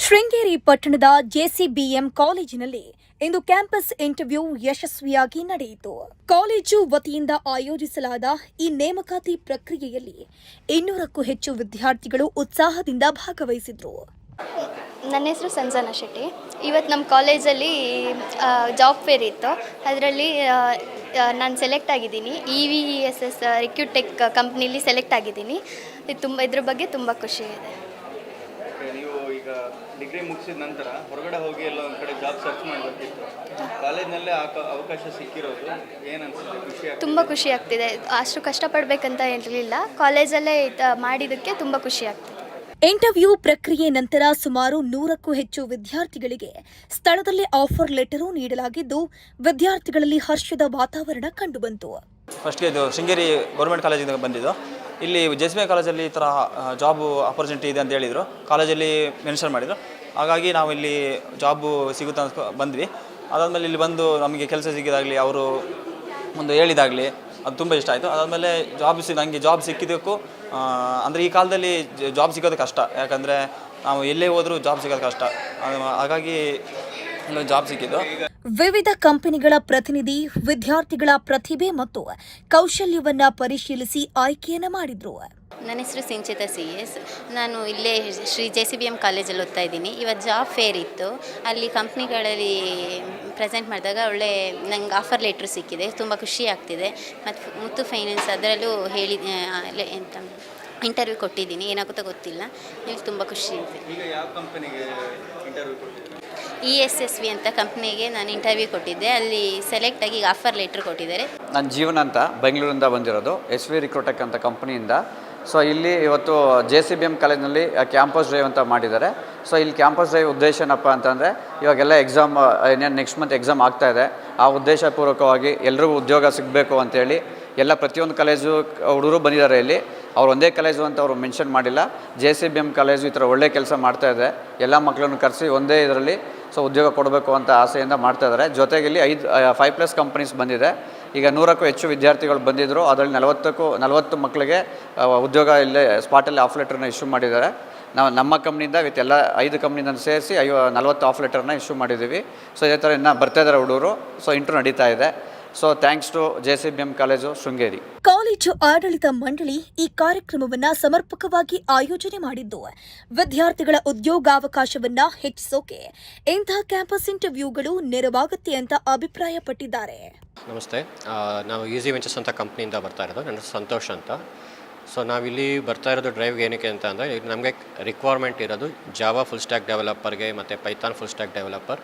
ಶೃಂಗೇರಿ ಪಟ್ಟಣದ ಜೆಸಿಬಿಎಂ ಕಾಲೇಜಿನಲ್ಲಿ ಇಂದು campus interview ಯಶಸ್ವಿಯಾಗಿ ನಡೆಯಿತು. ಕಾಲೇಜು ವತಿಯಿಂದ ಆಯೋಜಿಸಲಾದ ಈ ನೇಮಕಾತಿ ಪ್ರಕ್ರಿಯೆಯಲ್ಲಿ 200ಕ್ಕೂ ಹೆಚ್ಚು ವಿದ್ಯಾರ್ಥಿಗಳು ಉತ್ಸಾಹದಿಂದ ಭಾಗವಹಿಸಿದರು. ನನ್ನ ಹೆಸರು ಸಂಜನಾ ಶೆಟ್ಟಿ. ಇವತ್ತು ನಮ್ಮ ಕಾಲೇಜಲ್ಲಿ ಜಾಬ್ ಫೇರ್ ಇತ್ತು. ಅದರಲ್ಲಿ ನಾನು ಸೆಲೆಕ್ಟ್ ಆಗಿದ್ದೀನಿ. EVESS ರಿಕ್ಯೂಟೆಕ್ ಕಂಪ್ನಿಲಿ ಸೆಲೆಕ್ಟ್ ಆಗಿದ್ದೀನಿ. ಇದ್ರ ಬಗ್ಗೆ ತುಂಬ ಖುಷಿ ಇದೆ. ನೀವು ಈಗ ಡಿಗ್ರಿ ಮುಗಿಸಿದ ನಂತರ ಹೊರಗಡೆ ಹೋಗಿ ಎಲ್ಲ ಒಂದು ಕಡೆ ಜಾಬ್ ಸರ್ಚ್ ಮಾಡಬೇಕಿತ್ತು. ಕಾಲೇಜ್ನಲ್ಲೇ ಅವಕಾಶ ಸಿಕ್ಕಿರೋದು ಏನು ಅನಿಸುತ್ತೆ? ಖುಷಿ ಆಗ್ತಿದೆ? ತುಂಬ ಖುಷಿ ಆಗ್ತಿದೆ. ಅಷ್ಟು ಕಷ್ಟಪಡಬೇಕಂತ ಇರಲಿಲ್ಲ. ಕಾಲೇಜಲ್ಲೇ ಮಾಡಿದ್ದಕ್ಕೆ ತುಂಬ ಖುಷಿ ಆಗ್ತಿದೆ. ಇಂಟರ್ವ್ಯೂ ಪ್ರಕ್ರಿಯೆ ನಂತರ ಸುಮಾರು 100ಕ್ಕೂ ಹೆಚ್ಚು ವಿದ್ಯಾರ್ಥಿಗಳಿಗೆ ಸ್ಥಳದಲ್ಲೇ ಆಫರ್ ಲೆಟರು ನೀಡಲಾಗಿದ್ದು, ವಿದ್ಯಾರ್ಥಿಗಳಲ್ಲಿ ಹರ್ಷದ ವಾತಾವರಣ ಕಂಡುಬಂತು. ಫಸ್ಟ್ಗೆ ಇದು ಶೃಂಗೇರಿ ಗೌರ್ಮೆಂಟ್ ಕಾಲೇಜಿಂದ ಬಂದಿದ್ದು. ಇಲ್ಲಿ ಜೆಸಿಬಿಎಂ ಕಾಲೇಜಲ್ಲಿ ಈ ಥರ ಜಾಬು ಆಪರ್ಚುನಿಟಿ ಇದೆ ಅಂತ ಹೇಳಿದರು. ಕಾಲೇಜಲ್ಲಿ ಮೆನ್ಷನ್ ಮಾಡಿದರು. ಹಾಗಾಗಿ ನಾವು ಇಲ್ಲಿ ಜಾಬು ಸಿಗುತ್ತೆ ಅಂತ ಬಂದ್ವಿ. ಅದಾದಮೇಲೆ ಇಲ್ಲಿ ಬಂದು ನಮಗೆ ಕೆಲಸ ಸಿಕ್ಕಿದಾಗಲಿ, ಅವರು ಒಂದು ಹೇಳಿದಾಗಲಿ ಅದು ತುಂಬ ಇಷ್ಟ ಆಯಿತು. ಅದಾದಮೇಲೆ ನನಗೆ ಜಾಬ್ ಸಿಕ್ಕಿದ್ದಕ್ಕೂ ಅಂದರೆ ಈ ಕಾಲದಲ್ಲಿ ಜಾಬ್ ಸಿಗೋದು ಕಷ್ಟ. ಯಾಕಂದರೆ ನಾವು ಎಲ್ಲೇ ಹೋದರೂ ಜಾಬ್ ಸಿಗೋದು ಕಷ್ಟ. ಹಾಗಾಗಿ ಇಲ್ಲೊಂದು ಜಾಬ್ ಸಿಕ್ಕಿದ್ದು. ವಿವಿಧ ಕಂಪನಿಗಳ ಪ್ರತಿನಿಧಿ ವಿದ್ಯಾರ್ಥಿಗಳ ಪ್ರತಿಭೆ ಮತ್ತು ಕೌಶಲ್ಯವನ್ನ ಪರಿಶೀಲಿಸಿ ಆಯ್ಕೆಯನ್ನ ಮಾಡಿದ್ರು. ನನ್ನ ಹೆಸರು ಸಿಂಚಿತ CS. ನಾನು ಇಲ್ಲೇ ಶ್ರೀ JCBM ಕಾಲೇಜಲ್ಲಿ ಓದ್ತಾ ಇದ್ದೀನಿ. ಇವತ್ತು ಜಾಬ್ ಫೇರ್ ಇತ್ತು. ಅಲ್ಲಿ ಕಂಪ್ನಿಗಳಲ್ಲಿ ಪ್ರೆಸೆಂಟ್ ಮಾಡಿದಾಗ ನಂಗೆ ಆಫರ್ ಲೆಟ್ರ್ ಸಿಕ್ಕಿದೆ. ತುಂಬ ಖುಷಿ ಆಗ್ತಿದೆ. ಮತ್ತು ಮುತ್ತು ಫೈನಾನ್ಸ್ ಅದರಲ್ಲೂ ಎಂತ ಇಂಟರ್ವ್ಯೂ ಕೊಟ್ಟಿದ್ದೀನಿ. ಏನಾಗುತ್ತೋ ಗೊತ್ತಿಲ್ಲ. ಇಲ್ಲಿ ತುಂಬ ಖುಷಿ ಇದೆ. ಈಗ ಯಾವ ಕಂಪನಿಗೆ ಇಂಟರ್ವ್ಯೂ ಕೊಟ್ಟಿದ್ದೀರಿ? ESSV ಅಂತ ಕಂಪ್ನಿಗೆ ನಾನು ಇಂಟರ್ವ್ಯೂ ಕೊಟ್ಟಿದ್ದೆ. ಅಲ್ಲಿ ಸೆಲೆಕ್ಟ್ ಆಗಿ ಆಫರ್ ಲೆಟ್ರ್ ಕೊಟ್ಟಿದ್ದಾರೆ. ನನ್ನ ಜೀವನ ಅಂತ ಬೆಂಗಳೂರಿಂದ ಬಂದಿರೋದು, SV ರಿಕ್ರೂಟೆಕ್ ಅಂತ ಕಂಪ್ನಿಯಿಂದ. ಸೊ ಇಲ್ಲಿ ಇವತ್ತು JCBM ಕಾಲೇಜಿನಲ್ಲಿ ಕ್ಯಾಂಪಸ್ ಡ್ರೈವ್ ಅಂತ ಮಾಡಿದ್ದಾರೆ. ಸೊ ಇಲ್ಲಿ ಕ್ಯಾಂಪಸ್ ಡ್ರೈವ್ ಉದ್ದೇಶ ಏನಪ್ಪ ಅಂತಂದರೆ, ಇವಾಗೆಲ್ಲ ಎಕ್ಸಾಮ್ ನೆಕ್ಸ್ಟ್ ಮಂತ್ ಎಕ್ಸಾಮ್ ಆಗ್ತಾಯಿದೆ. ಆ ಉದ್ದೇಶಪೂರ್ವಕವಾಗಿ ಎಲ್ರಿಗೂ ಉದ್ಯೋಗ ಸಿಗಬೇಕು ಅಂತೇಳಿ ಎಲ್ಲ ಪ್ರತಿಯೊಂದು ಕಾಲೇಜು ಹುಡುಗರು ಬಂದಿದ್ದಾರೆ. ಇಲ್ಲಿ ಅವ್ರು ಒಂದೇ ಕಾಲೇಜು ಅಂತ ಅವರು ಮೆನ್ಷನ್ ಮಾಡಿಲ್ಲ. JCBM ಕಾಲೇಜು ಈ ಥರ ಒಳ್ಳೆ ಕೆಲಸ ಮಾಡ್ತಾಯಿದೆ. ಎಲ್ಲ ಮಕ್ಕಳನ್ನು ಕರೆಸಿ ಒಂದೇ ಇದರಲ್ಲಿ ಉದ್ಯೋಗ ಕೊಡಬೇಕು ಅಂತ ಆಸೆಯಿಂದ ಮಾಡ್ತಾಯಿದ್ದಾರೆ. ಜೊತೆಗೆ ಇಲ್ಲಿ 5+ ಕಂಪನೀಸ್ ಬಂದಿದೆ. ಈಗ 100ಕ್ಕೂ ಹೆಚ್ಚು ವಿದ್ಯಾರ್ಥಿಗಳು ಬಂದಿದ್ದರು. ಅದರಲ್ಲಿ 40 ಮಕ್ಕಳಿಗೆ ಉದ್ಯೋಗ ಇಲ್ಲೇ ಸ್ಪಾಟಲ್ಲಿ ಆಫ್ ಲೆಟ್ರನ್ನ ಇಶ್ಯೂ ಮಾಡಿದ್ದಾರೆ. ನಮ್ಮ ಕಂಪ್ನಿಯಿಂದ ವಿತ್ ಎಲ್ಲ 5 ಕಂಪ್ನಿಯಿಂದ ಸೇರಿಸಿ 40 ಆಫ್ ಲೆಟರ್ನ ಇಶ್ಯೂ ಮಾಡಿದ್ದೀವಿ. ಸೊ ಇದೇ ಥರ ಇನ್ನೂ ಬರ್ತಾಯಿದ್ದಾರೆ ಹುಡುಗರು. ಸೊ ಇಂಟರ್ವ್ಯೂ ನಡೀತಾ ಇದೆ. So thanks to JCBM college Sringeri. College ಆಡಳಿತ ಮಂಡಳಿ ಈ ಕಾರ್ಯಕ್ರಮವನ್ನ ಸಮರ್ಪಕವಾಗಿ ಆಯೋಜನೆ ಮಾಡಿದ್ದು, ವಿದ್ಯಾರ್ಥಿಗಳ ಉದ್ಯೋಗಾವಕಾಶವನ್ನ ಹೆಚ್ಚಿಸೋಕೆ ಇಂತಹ ಕ್ಯಾಂಪಸ್ ಇಂಟರ್ವ್ಯೂಗಳು ನೆರವಾಗುತ್ತೆ ಅಂತ ಅಭಿಪ್ರಾಯಪಟ್ಟಿದ್ದಾರೆ. ನಮಸ್ತೆ, ನಾವು ಈಸಿ ವೆಂಚರ್ಸ್ ಅಂತ ಕಂಪ್ನಿಯಿಂದ ಬರ್ತಾ ಇರೋದು. ನನ್ನ ಸಂತೋಷ್ ಅಂತ. ಸೊ ನಾವಿಲ್ಲಿ ಬರ್ತಾ ಇರೋದು ಡ್ರೈವ್ಗೆ ಏನಕ್ಕೆ ಅಂತ ಅಂದರೆ, ನಮಗೆ ರಿಕ್ವೈರ್ಮೆಂಟ್ ಇರೋದು ಜಾವಾ ಫುಲ್ ಸ್ಟ್ಯಾಕ್ ಡೆವಲಪರ್ಗೆ ಮತ್ತು ಪೈಥಾನ್ ಫುಲ್ ಸ್ಟ್ಯಾಕ್ ಡೆವಲಪರ್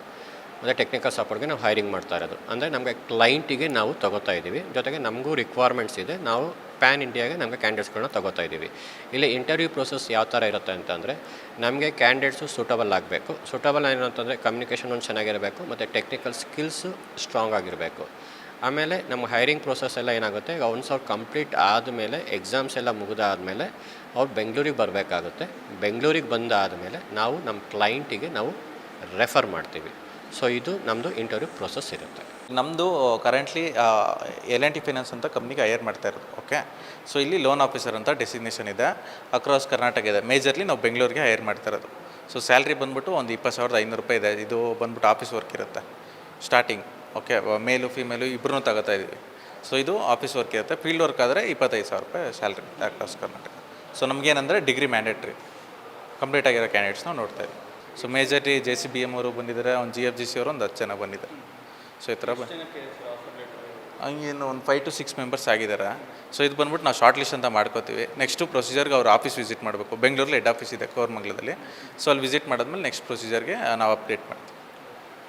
ಮತ್ತು ಟೆಕ್ನಿಕಲ್ ಸಪೋರ್ಟ್ಗೆ ನಾವು ಹೈರಿಂಗ್ ಮಾಡ್ತಾ ಇರೋದು. ಅಂದರೆ ನಮಗೆ ಕ್ಲೈಂಟಿಗೆ ನಾವು ತೊಗೋತಾ ಇದ್ದೀವಿ. ಜೊತೆಗೆ ನಮಗೂ ರಿಕ್ವೈರ್ಮೆಂಟ್ಸ್ ಇದೆ. ನಾವು ಪ್ಯಾನ್ ಇಂಡಿಯಾಗೆ ನಮಗೆ ಕ್ಯಾಂಡಿಡೇಟ್ಸ್ಗಳನ್ನ ತೊಗೋತಾ ಇದ್ದೀವಿ. ಇಲ್ಲಿ ಇಂಟರ್ವ್ಯೂ ಪ್ರೊಸೆಸ್ ಯಾವ ಥರ ಇರುತ್ತೆ ಅಂತಂದರೆ, ನಮಗೆ ಕ್ಯಾಂಡಿಡೇಟ್ಸು ಸೂಟಬಲ್ ಆಗಬೇಕು. ಸೂಟಬಲ್ ಏನು ಅಂತಂದರೆ ಕಮ್ಯುನಿಕೇಷನ್ ಒಂದು ಚೆನ್ನಾಗಿರಬೇಕು ಮತ್ತು ಟೆಕ್ನಿಕಲ್ ಸ್ಕಿಲ್ಸು ಸ್ಟ್ರಾಂಗ್ ಆಗಿರಬೇಕು. ಆಮೇಲೆ ನಮ್ಮ ಹೈರಿಂಗ್ ಪ್ರೊಸೆಸ್ ಎಲ್ಲ ಏನಾಗುತ್ತೆ, ಈಗ ಒನ್ಸ್ ಅವ್ರು ಕಂಪ್ಲೀಟ್ ಆದಮೇಲೆ ಎಕ್ಸಾಮ್ಸ್ ಎಲ್ಲ ಮುಗಿದಾದಮೇಲೆ ಅವ್ರು ಬೆಂಗಳೂರಿಗೆ ಬರಬೇಕಾಗುತ್ತೆ. ಬೆಂಗಳೂರಿಗೆ ಬಂದಾದಮೇಲೆ ನಾವು ನಮ್ಮ ಕ್ಲೈಂಟಿಗೆ ನಾವು ರೆಫರ್ ಮಾಡ್ತೀವಿ. ಸೊ ಇದು ನಮ್ಮದು ಇಂಟರ್ವ್ಯೂ ಪ್ರೊಸೆಸ್ ಇರುತ್ತೆ. ನಮ್ಮದು ಕರೆಂಟ್ಲಿ L&T ಫೈನಾನ್ಸ್ ಅಂತ ಕಂಪ್ನಿಗೆ ಹೈರ್ ಮಾಡ್ತಾ ಇರೋದು. ಓಕೆ, ಸೊ ಇಲ್ಲಿ ಲೋನ್ ಆಫೀಸರ್ ಅಂತ ಡೆಸಿಗ್ನೇಷನ್ ಇದೆ. ಅಕ್ರಾಸ್ ಕರ್ನಾಟಕ ಇದೆ. ಮೇಜರ್ಲಿ ನಾವು ಬೆಂಗಳೂರಿಗೆ ಹೈರ್ ಮಾಡ್ತಾ ಇರೋದು. ಸೊ ಸ್ಯಾಲ್ರಿ ಬಂದ್ಬಿಟ್ಟು ಒಂದು 20,500 ರೂಪಾಯಿ ಇದೆ. ಇದು ಬಂದ್ಬಿಟ್ಟು ಆಫೀಸ್ ವರ್ಕ್ ಇರುತ್ತೆ ಸ್ಟಾರ್ಟಿಂಗ್. ಓಕೆ, ಮೇಲು ಫೀಮೇಲು ಇಬ್ಬರೂ ತಗೋತಾ ಇದ್ದೀವಿ. ಸೊ ಇದು ಆಫೀಸ್ ವರ್ಕ್ ಇರುತ್ತೆ. ಫೀಲ್ಡ್ ವರ್ಕ್ ಆದರೆ 25,000 ರೂಪಾಯಿ ಸ್ಯಾಲ್ರಿ ಅಕ್ರಾಸ್ ಕರ್ನಾಟಕ. ಸೊ ನಮಗೇನಂದರೆ ಡಿಗ್ರಿ ಮ್ಯಾಂಡೇಟ್ರಿ ಕಂಪ್ಲೀಟ್ ಆಗಿರೋ ಕ್ಯಾಂಡಿಡೇಟ್ಸ್ನ ನೋಡ್ತಾ ಇದ್ದೀವಿ. ಸೊ ಮೇಜರ್ಲಿ JCBM ಅವರು ಬಂದಿದ್ದಾರೆ. ಒಂದು GFGC ಅವರು ಒಂದು 10 ಜನ ಬಂದಿದ್ದಾರೆ. ಸೊ ಈ ಥರ ಹಂಗೇನು ಒಂದು 5 to 6 ಮೆಂಬರ್ಸ್ ಆಗಿದ್ದಾರೆ. ಸೊ ಇದು ಬಂದ್ಬಿಟ್ಟು ನಾವು ಶಾರ್ಟ್ ಲಿಸ್ಟ್ ಅಂತ ಮಾಡ್ಕೋತೀವಿ. ನೆಕ್ಸ್ಟು ಪ್ರೊಸೀಜರ್ಗೆ ಅವ್ರು ಆಫೀಸ್ ವಿಸಿಟ್ ಮಾಡಬೇಕು. ಬೆಂಗಳೂರಲ್ಲಿ ಹೆಡ್ ಆಫೀಸ್ ಇದೆ ಕೋರಮಂಗಲದಲ್ಲಿ. ಸೊ ಅಲ್ಲಿ ವಿಸಿಟ್ ಮಾಡಿದ್ಮೇಲೆ ನೆಕ್ಸ್ಟ್ ಪ್ರೊಸೀಜರ್ಗೆ ನಾವು ಅಪ್ಡೇಟ್ ಮಾಡ್ತೀವಿ.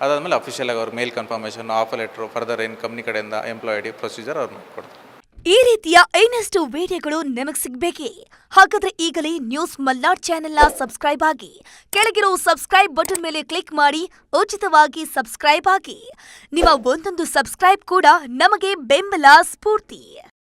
ಅದಾದಮೇಲೆ ಅಫಿಷಿಯಲಾಗಿ ಅವ್ರು ಮೇಲ್ ಕನ್ಫರ್ಮೇಷನ್, ಆಫರ್ ಲೆಟ್ರು, ಫರ್ದರ್ ಏನು ಕಂಪ್ನಿ ಕಡೆಯಿಂದ ಎಂಪ್ಲಾಯ್ ID ಪ್ರೊಸೀಜರ್ ಅವ್ರು ಮಾಡಿಕೊಡ್ತಾರೆ. ಈ ರೀತಿಯ ಇನ್ನಷ್ಟು ವಿಡಿಯೋಗಳು ನಿಮಗೆ ಸಿಗಬೇಕೇ? ಹಾಗಾದ್ರೆ ಈಗಲೇ ನ್ಯೂಸ್ ಮಲ್ನಾಡ್ ಚಾನೆಲ್ನ ಸಬ್ಸ್ಕ್ರೈಬ್ ಆಗಿ, ಕೆಳಗಿರೋ ಸಬ್ಸ್ಕ್ರೈಬ್ ಬಟನ್ ಮೇಲೆ ಕ್ಲಿಕ್ ಮಾಡಿ ಉಚಿತವಾಗಿ ಸಬ್ಸ್ಕ್ರೈಬ್ ಆಗಿ. ನಿಮ್ಮ ಒಂದೊಂದು ಸಬ್ಸ್ಕ್ರೈಬ್ ಕೂಡ ನಮಗೆ ಬೆಂಬಲ, ಸ್ಫೂರ್ತಿ.